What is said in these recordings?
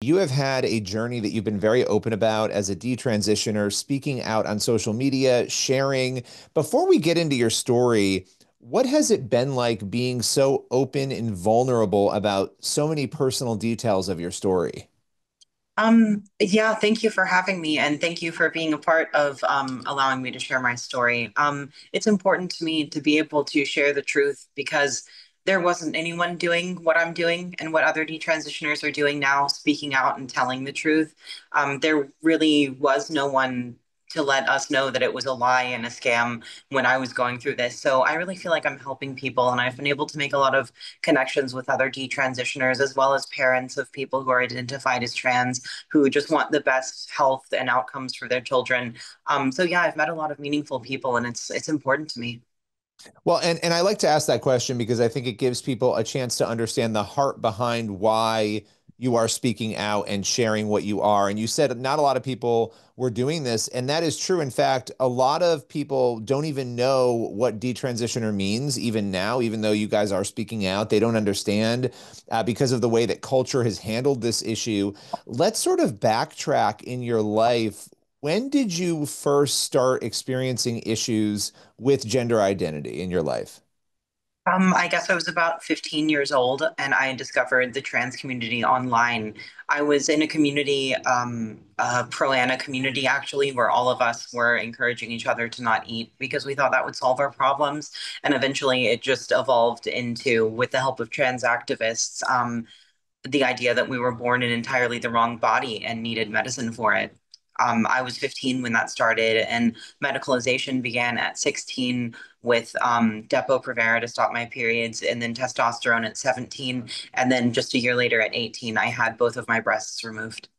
you have had a journey that you've been very open about as a detransitioner, speaking out on social media, sharing. Before we get into your story, what has it been like being so open and vulnerable about so many personal details of your story? Yeah, thank you for having me and thank you for being a part of allowing me to share my story. It's important to me to be able to share the truth because there wasn't anyone doing what I'm doing and what other detransitioners are doing now, speaking out and telling the truth. There really was no one to let us know that it was a lie and a scam when I was going through this. So I really feel like I'm helping people, and I've been able to make a lot of connections with other detransitioners as well as parents of people who are identified as trans who just want the best health and outcomes for their children. So yeah, I've met a lot of meaningful people, and it's important to me. Well, and I like to ask that question because I think it gives people a chance to understand the heart behind why you are speaking out and sharing what you are. And you said not a lot of people were doing this, and that is true. In fact, a lot of people don't even know what detransitioner means, even now, even though you guys are speaking out. They don't understand because of the way that culture has handled this issue. Let's sort of backtrack in your life. When did you first start experiencing issues with gender identity in your life? I guess I was about 15 years old and I discovered the trans community online. I was in a community, a pro-Ana community actually, where all of us were encouraging each other to not eat because we thought that would solve our problems. And eventually it just evolved into, with the help of trans activists, the idea that we were born in entirely the wrong body and needed medicine for it. I was 15 when that started, and medicalization began at 16 with Depo-Provera to stop my periods, and then testosterone at 17. And then just a year later at 18, I had both of my breasts removed.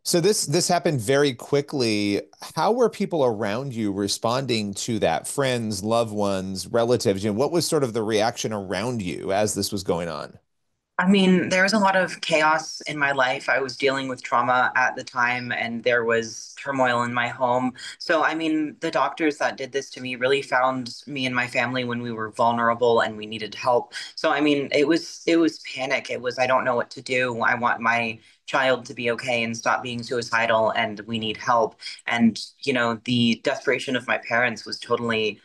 So this happened very quickly. How were people around you responding to that? Friends, loved ones, relatives? What was sort of the reaction around you as this was going on? I mean, there was a lot of chaos in my life. I was dealing with trauma at the time, and there was turmoil in my home. So, I mean, the doctors that did this to me really found me and my family when we were vulnerable and we needed help. So, I mean, it was panic. It was, I don't know what to do. I want my child to be okay and stop being suicidal, and we need help. And, the desperation of my parents was totally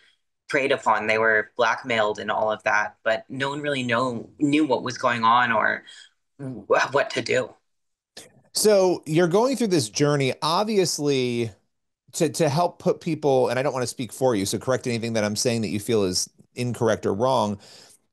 preyed upon. They were blackmailed and all of that, but no one really knew what was going on or what to do. So you're going through this journey, obviously, to help put people, and I don't want to speak for you, so correct anything that I'm saying that you feel is incorrect or wrong.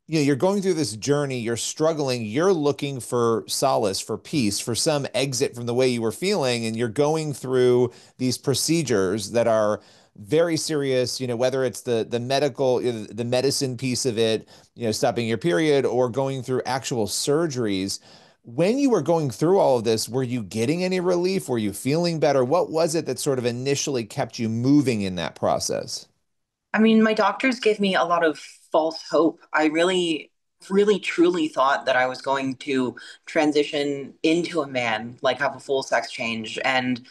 You're going through this journey, you're struggling, you're looking for solace, for peace, for some exit from the way you were feeling, and you're going through these procedures that are very serious, whether it's the medical, the medicine piece of it, stopping your period or going through actual surgeries. When you were going through all of this, were you getting any relief? Were you feeling better? What was it that sort of initially kept you moving in that process? I mean, my doctors gave me a lot of false hope. I really, really, truly thought that I was going to transition into a man, like have a full sex change, and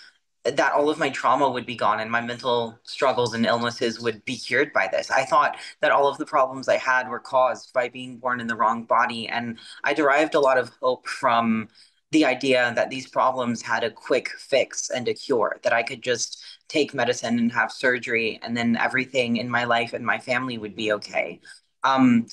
that all of my trauma would be gone and my mental struggles and illnesses would be cured by this. I thought that all of the problems I had were caused by being born in the wrong body. And I derived a lot of hope from the idea that these problems had a quick fix and a cure, that I could just take medicine and have surgery, and then everything in my life and my family would be okay. And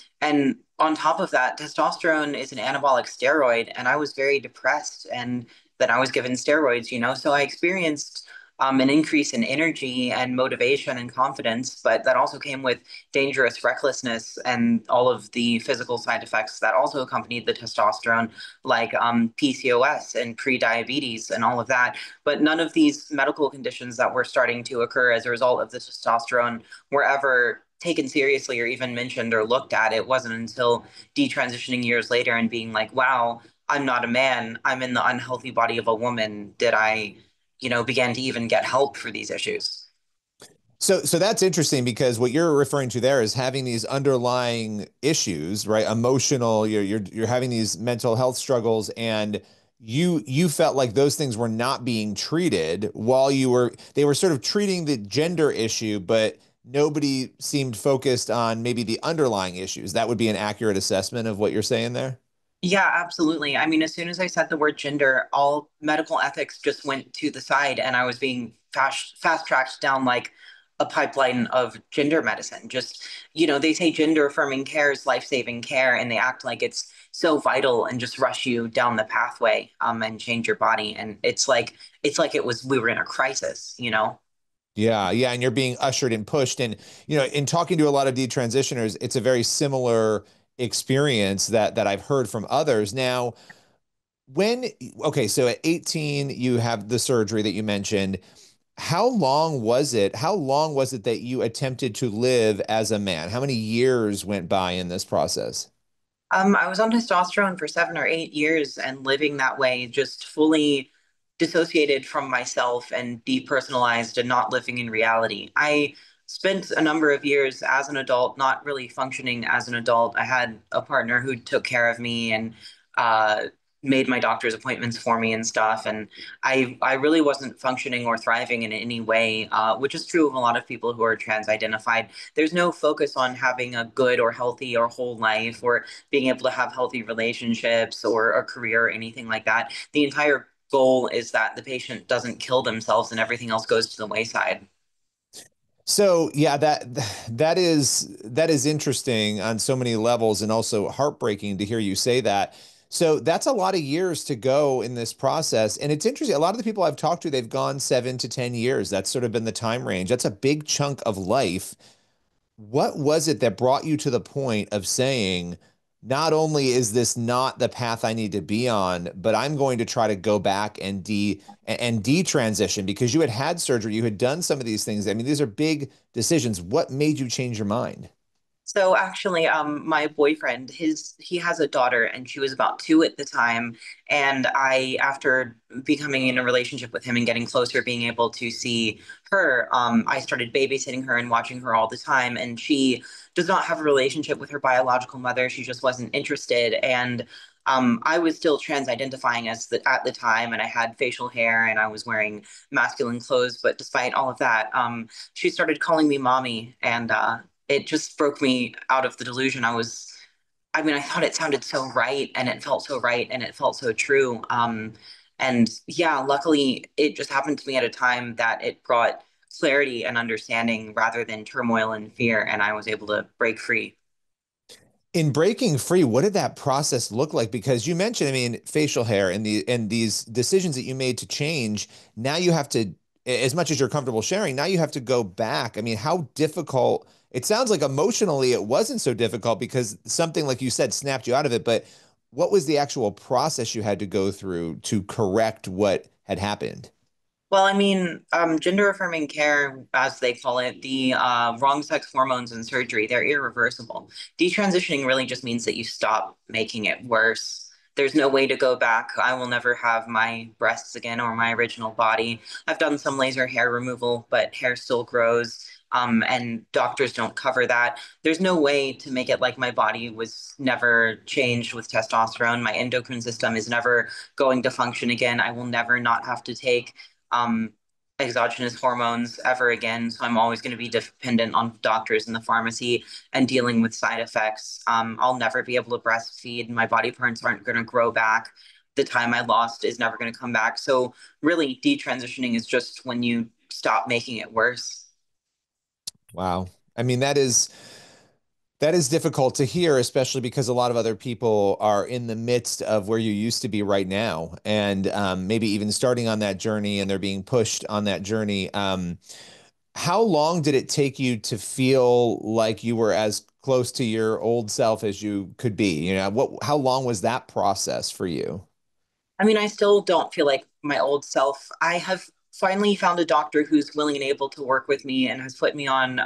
on top of that, testosterone is an anabolic steroid, and I was very depressed, and then I was given steroids. So I experienced an increase in energy and motivation and confidence, but that also came with dangerous recklessness and all of the physical side effects that also accompanied the testosterone, like PCOS and pre-diabetes and all of that. But none of these medical conditions that were starting to occur as a result of the testosterone were ever taken seriously or even mentioned or looked at. It wasn't until detransitioning years later and being like, wow, I'm not a man, I'm in the unhealthy body of a woman, did I, begin to even get help for these issues. So that's interesting because what you're referring to there is having these underlying issues, right? Emotional, you're having these mental health struggles, and you felt like those things were not being treated while they were sort of treating the gender issue, but nobody seemed focused on maybe the underlying issues. That would be an accurate assessment of what you're saying there. Yeah, absolutely. I mean, as soon as I said the word gender, all medical ethics just went to the side, and I was being fast tracked down like a pipeline of gender medicine. Just, they say gender affirming care is life-saving care, and they act like it's so vital and just rush you down the pathway and change your body. And it's like it was we were in a crisis. Yeah, yeah, and you're being ushered and pushed. And in talking to a lot of detransitioners, it's a very similar experience that I've heard from others. Now, when okay, so at 18, you have the surgery that you mentioned. How long was it that you attempted to live as a man? How many years went by in this process? I was on testosterone for 7 or 8 years and living that way, just fully dissociated from myself and depersonalized and not living in reality. I spent a number of years as an adult, not really functioning as an adult. I had a partner who took care of me and uh, made my doctor's appointments for me and stuff. And I really wasn't functioning or thriving in any way, which is true of a lot of people who are trans identified. There's no focus on having a good or healthy or whole life or being able to have healthy relationships or a career or anything like that. The entire goal is that the patient doesn't kill themselves and everything else goes to the wayside. So yeah, that is interesting on so many levels and also heartbreaking to hear you say that. So that's a lot of years to go in this process. And it's interesting. A lot of the people I've talked to, they've gone 7 to 10 years. That's sort of been the time range. That's a big chunk of life. What was it that brought you to the point of saying, not only is this not the path I need to be on, but I'm going to try to go back and detransition because you had had surgery, you had done some of these things. I mean, these are big decisions. What made you change your mind? So actually, my boyfriend, he has a daughter, and she was about 2 at the time. And after becoming in a relationship with him and getting closer, being able to see her, I started babysitting her and watching her all the time. And she does not have a relationship with her biological mother. She just wasn't interested. And I was still trans identifying at the time, and I had facial hair and I was wearing masculine clothes. But despite all of that, she started calling me mommy, and it just broke me out of the delusion. I mean, I thought it sounded so right and it felt so right and it felt so true. And yeah, luckily it just happened to me at a time that it brought clarity and understanding rather than turmoil and fear. And I was able to break free. In breaking free, what did that process look like? Because you mentioned, I mean, facial hair and these decisions that you made to change. Now you have to, as much as you're comfortable sharing, now you have to go back. I mean, how difficult? It sounds like emotionally it wasn't so difficult because something like you said snapped you out of it. But what was the actual process you had to go through to correct what had happened? Well, I mean, gender affirming care, as they call it, the wrong sex hormones and surgery, they're irreversible. Detransitioning really just means that you stop making it worse. There's no way to go back. I will never have my breasts again or my original body. I've done some laser hair removal, but hair still grows. And doctors don't cover that. There's no way to make it like my body was never changed with testosterone. My endocrine system is never going to function again. I will never not have to take um, exogenous hormones ever again. So I'm always going to be dependent on doctors in the pharmacy and dealing with side effects. I'll never be able to breastfeed. My body parts aren't going to grow back. The time I lost is never going to come back. So really, detransitioning is just when you stop making it worse. Wow. I mean, that is difficult to hear, especially because a lot of other people are in the midst of where you used to be right now, and maybe even starting on that journey, and they're being pushed on that journey. How long did it take you to feel like you were as close to your old self as you could be? How long was that process for you? I mean, I still don't feel like my old self. I have finally found a doctor who's willing and able to work with me and has put me on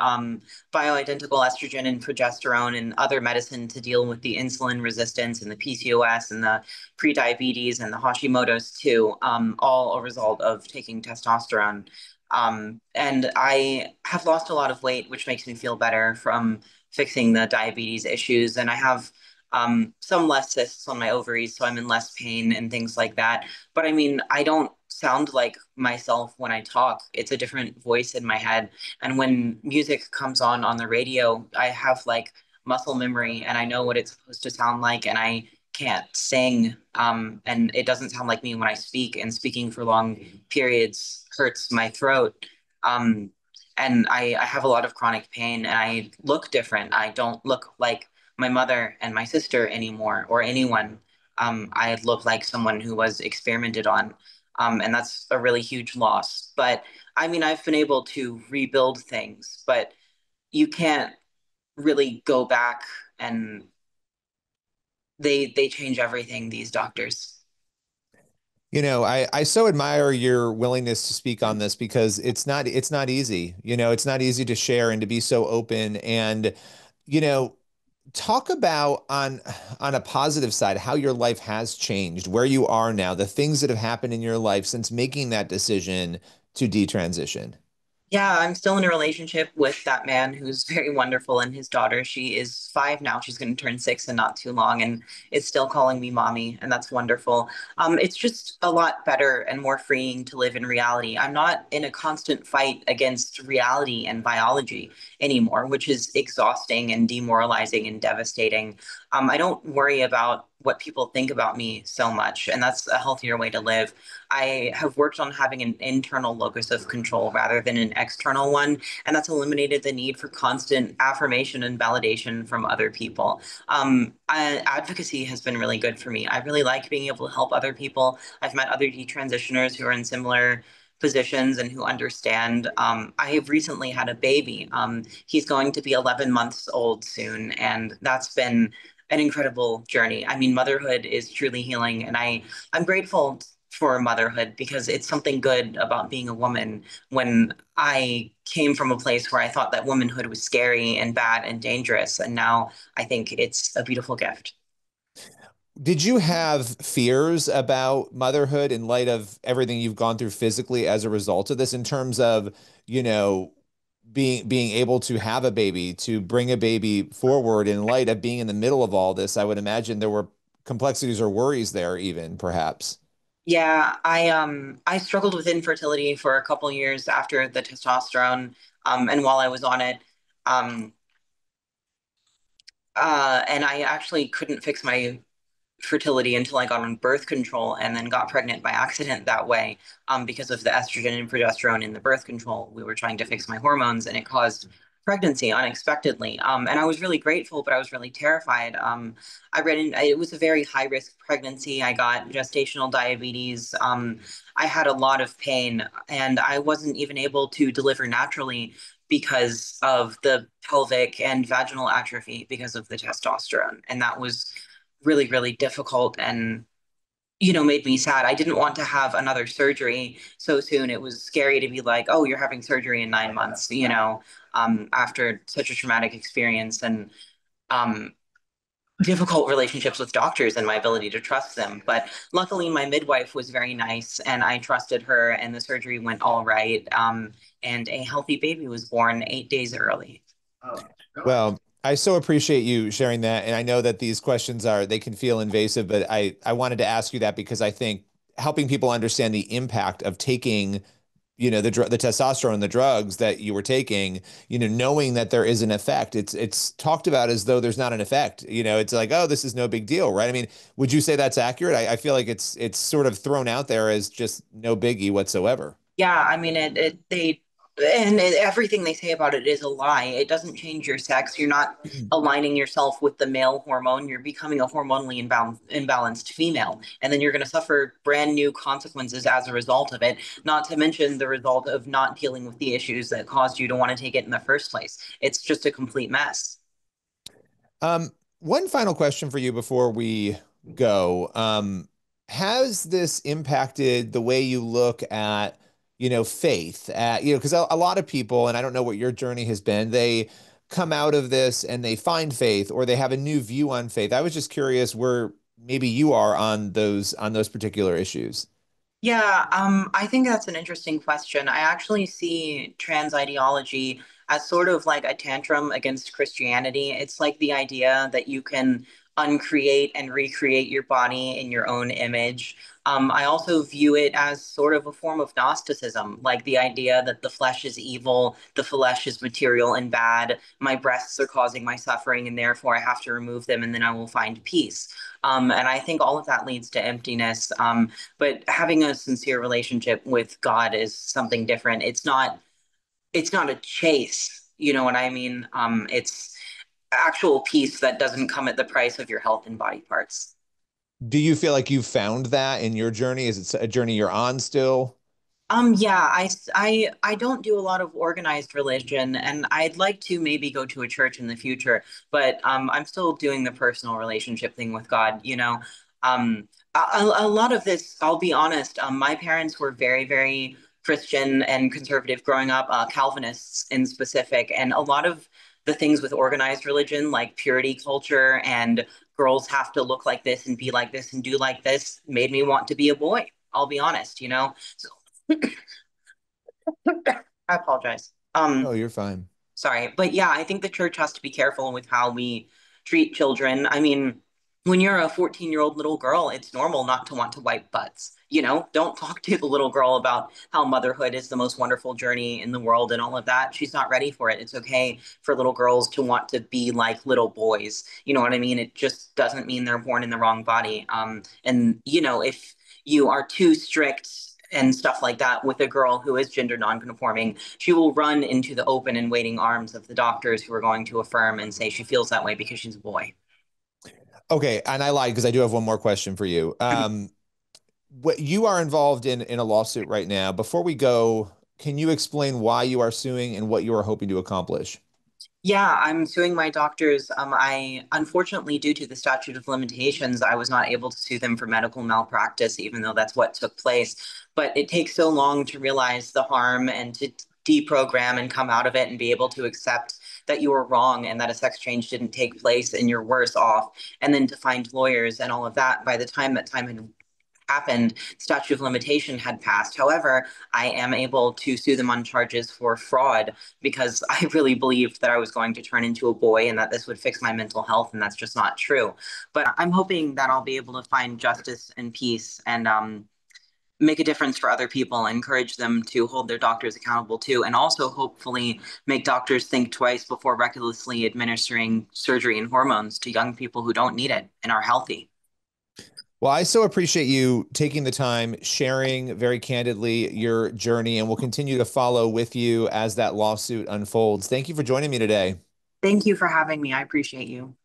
bioidentical estrogen and progesterone and other medicine to deal with the insulin resistance and the PCOS and the prediabetes and the Hashimoto's too, all a result of taking testosterone. And I have lost a lot of weight, which makes me feel better from fixing the diabetes issues. And I have some less cysts on my ovaries, so I'm in less pain and things like that. But I mean, I don't sound like myself when I talk. It's a different voice in my head. And when music comes on the radio, I have like muscle memory and I know what it's supposed to sound like. And I can't sing, and it doesn't sound like me when I speak, and speaking for long periods hurts my throat. Um, and I have a lot of chronic pain, and I look different. I don't look like my mother and my sister anymore, or anyone. I look like someone who was experimented on, and that's a really huge loss. But I mean, I've been able to rebuild things, but you can't really go back, and they change everything, these doctors. I so admire your willingness to speak on this because it's not easy. It's not easy to share and to be so open and, you know, talk about on a positive side how your life has changed, where you are now, the things that have happened in your life since making that decision to detransition. Yeah, I'm still in a relationship with that man who's very wonderful, and his daughter. She is 5 now. She's going to turn 6 in not too long, and is still calling me mommy, and that's wonderful. It's just a lot better and more freeing to live in reality. I'm not in a constant fight against reality and biology anymore, which is exhausting and demoralizing and devastating. I don't worry about what people think about me so much, and that's a healthier way to live. I have worked on having an internal locus of control rather than an external one, and that's eliminated the need for constant affirmation and validation from other people. Advocacy has been really good for me. I really like being able to help other people. I've met other detransitioners who are in similar positions and who understand. I have recently had a baby. He's going to be 11 months old soon, and that's been an incredible journey. I mean, motherhood is truly healing, and I'm grateful for motherhood because it's something good about being a woman. When I came from a place where I thought that womanhood was scary and bad and dangerous, and now I think it's a beautiful gift. Did you have fears about motherhood in light of everything you've gone through physically as a result of this in terms of, you know, being able to have a baby, to bring a baby forward in light of being in the middle of all this? I would imagine there were complexities or worries there even perhaps. Yeah, I struggled with infertility for a couple years after the testosterone, and while I was on it, um, and I actually couldn't fix my fertility until I got on birth control, and then got pregnant by accident that way, because of the estrogen and progesterone in the birth control. We were trying to fix my hormones, and it caused pregnancy unexpectedly. And I was really grateful, but I was really terrified. It was a very high risk pregnancy. I got gestational diabetes. I had a lot of pain, and I wasn't even able to deliver naturally because of the pelvic and vaginal atrophy because of the testosterone. And that was really, really difficult, and made me sad. I didn't want to have another surgery so soon. It was scary to be like, oh, you're having surgery in 9 months, after such a traumatic experience, and um, difficult relationships with doctors and my ability to trust them. But luckily, my midwife was very nice, and I trusted her, and the surgery went all right. And a healthy baby was born 8 days early. Well, I so appreciate you sharing that. And I know that these questions they can feel invasive, but I wanted to ask you that because I think helping people understand the impact of taking, the testosterone, the drugs that you were taking, knowing that there is an effect. It's talked about as though there's not an effect. It's like, oh, this is no big deal, right? I mean, would you say that's accurate? I feel like it's sort of thrown out there as just no biggie whatsoever. Yeah, I mean, everything they say about it is a lie. It doesn't change your sex. You're not aligning yourself with the male hormone. You're becoming a hormonally imbalanced female. And then you're going to suffer brand new consequences as a result of it, not to mention the result of not dealing with the issues that caused you to want to take it in the first place. It's just a complete mess. Um, One final question for you before we go. Has this impacted the way you look at, faith? Because a lot of people, and I don't know what your journey has been, they come out of this and they find faith or they have a new view on faith. I was just curious where maybe you are on those particular issues. Yeah, I think that's an interesting question. I actually see trans ideology as sort of like a tantrum against Christianity. It's like the idea that you can uncreate and recreate your body in your own image. I also view it as sort of a form of Gnosticism, like the idea that the flesh is evil, the flesh is material and bad, my breasts are causing my suffering, and therefore I have to remove them and then I will find peace. And I think all of that leads to emptiness. But having a sincere relationship with God is something different. It's not a chase, you know what I mean? It's actual peace that doesn't come at the price of your health and body parts. Do you feel like you've found that in your journey? Is it a journey you're on still? Yeah, I don't do a lot of organized religion, and I'd like to maybe go to a church in the future, but I'm still doing the personal relationship thing with God, you know. A lot of this, I'll be honest, my parents were very, very Christian and conservative growing up, Calvinists in specific, and a lot of the things with organized religion, like purity culture and girls have to look like this and be like this and do like this, made me want to be a boy. I'll be honest, you know. So I apologize. Oh, you're fine. Sorry. But yeah, I think the church has to be careful with how we treat children. I mean, when you're a 14-year-old little girl, it's normal not to want to wipe butts. You know, don't talk to the little girl about how motherhood is the most wonderful journey in the world and all of that. She's not ready for it. It's okay for little girls to want to be like little boys. You know what I mean? It just doesn't mean they're born in the wrong body. And you know, if you are too strict and stuff like that with a girl who is gender nonconforming, she will run into the open and waiting arms of the doctors who are going to affirm and say she feels that way because she's a boy. Okay, and I lied because I do have one more question for you. What you are involved in a lawsuit right now. Before we go, can you explain why you are suing and what you are hoping to accomplish? Yeah, I'm suing my doctors. I unfortunately, due to the statute of limitations, I was not able to sue them for medical malpractice, even though that's what took place. But it takes so long to realize the harm and to deprogram and come out of it and be able to accept that you were wrong and that a sex change didn't take place and you're worse off. And then to find lawyers and all of that. By the time that time had happened, statute of limitation had passed. However, I am able to sue them on charges for fraud because I really believed that I was going to turn into a boy and that this would fix my mental health, and that's just not true. But I'm hoping that I'll be able to find justice and peace and make a difference for other people, encourage them to hold their doctors accountable too, and also hopefully make doctors think twice before recklessly administering surgery and hormones to young people who don't need it and are healthy. Well, I so appreciate you taking the time, sharing very candidly your journey, and we'll continue to follow with you as that lawsuit unfolds. Thank you for joining me today. Thank you for having me. I appreciate you.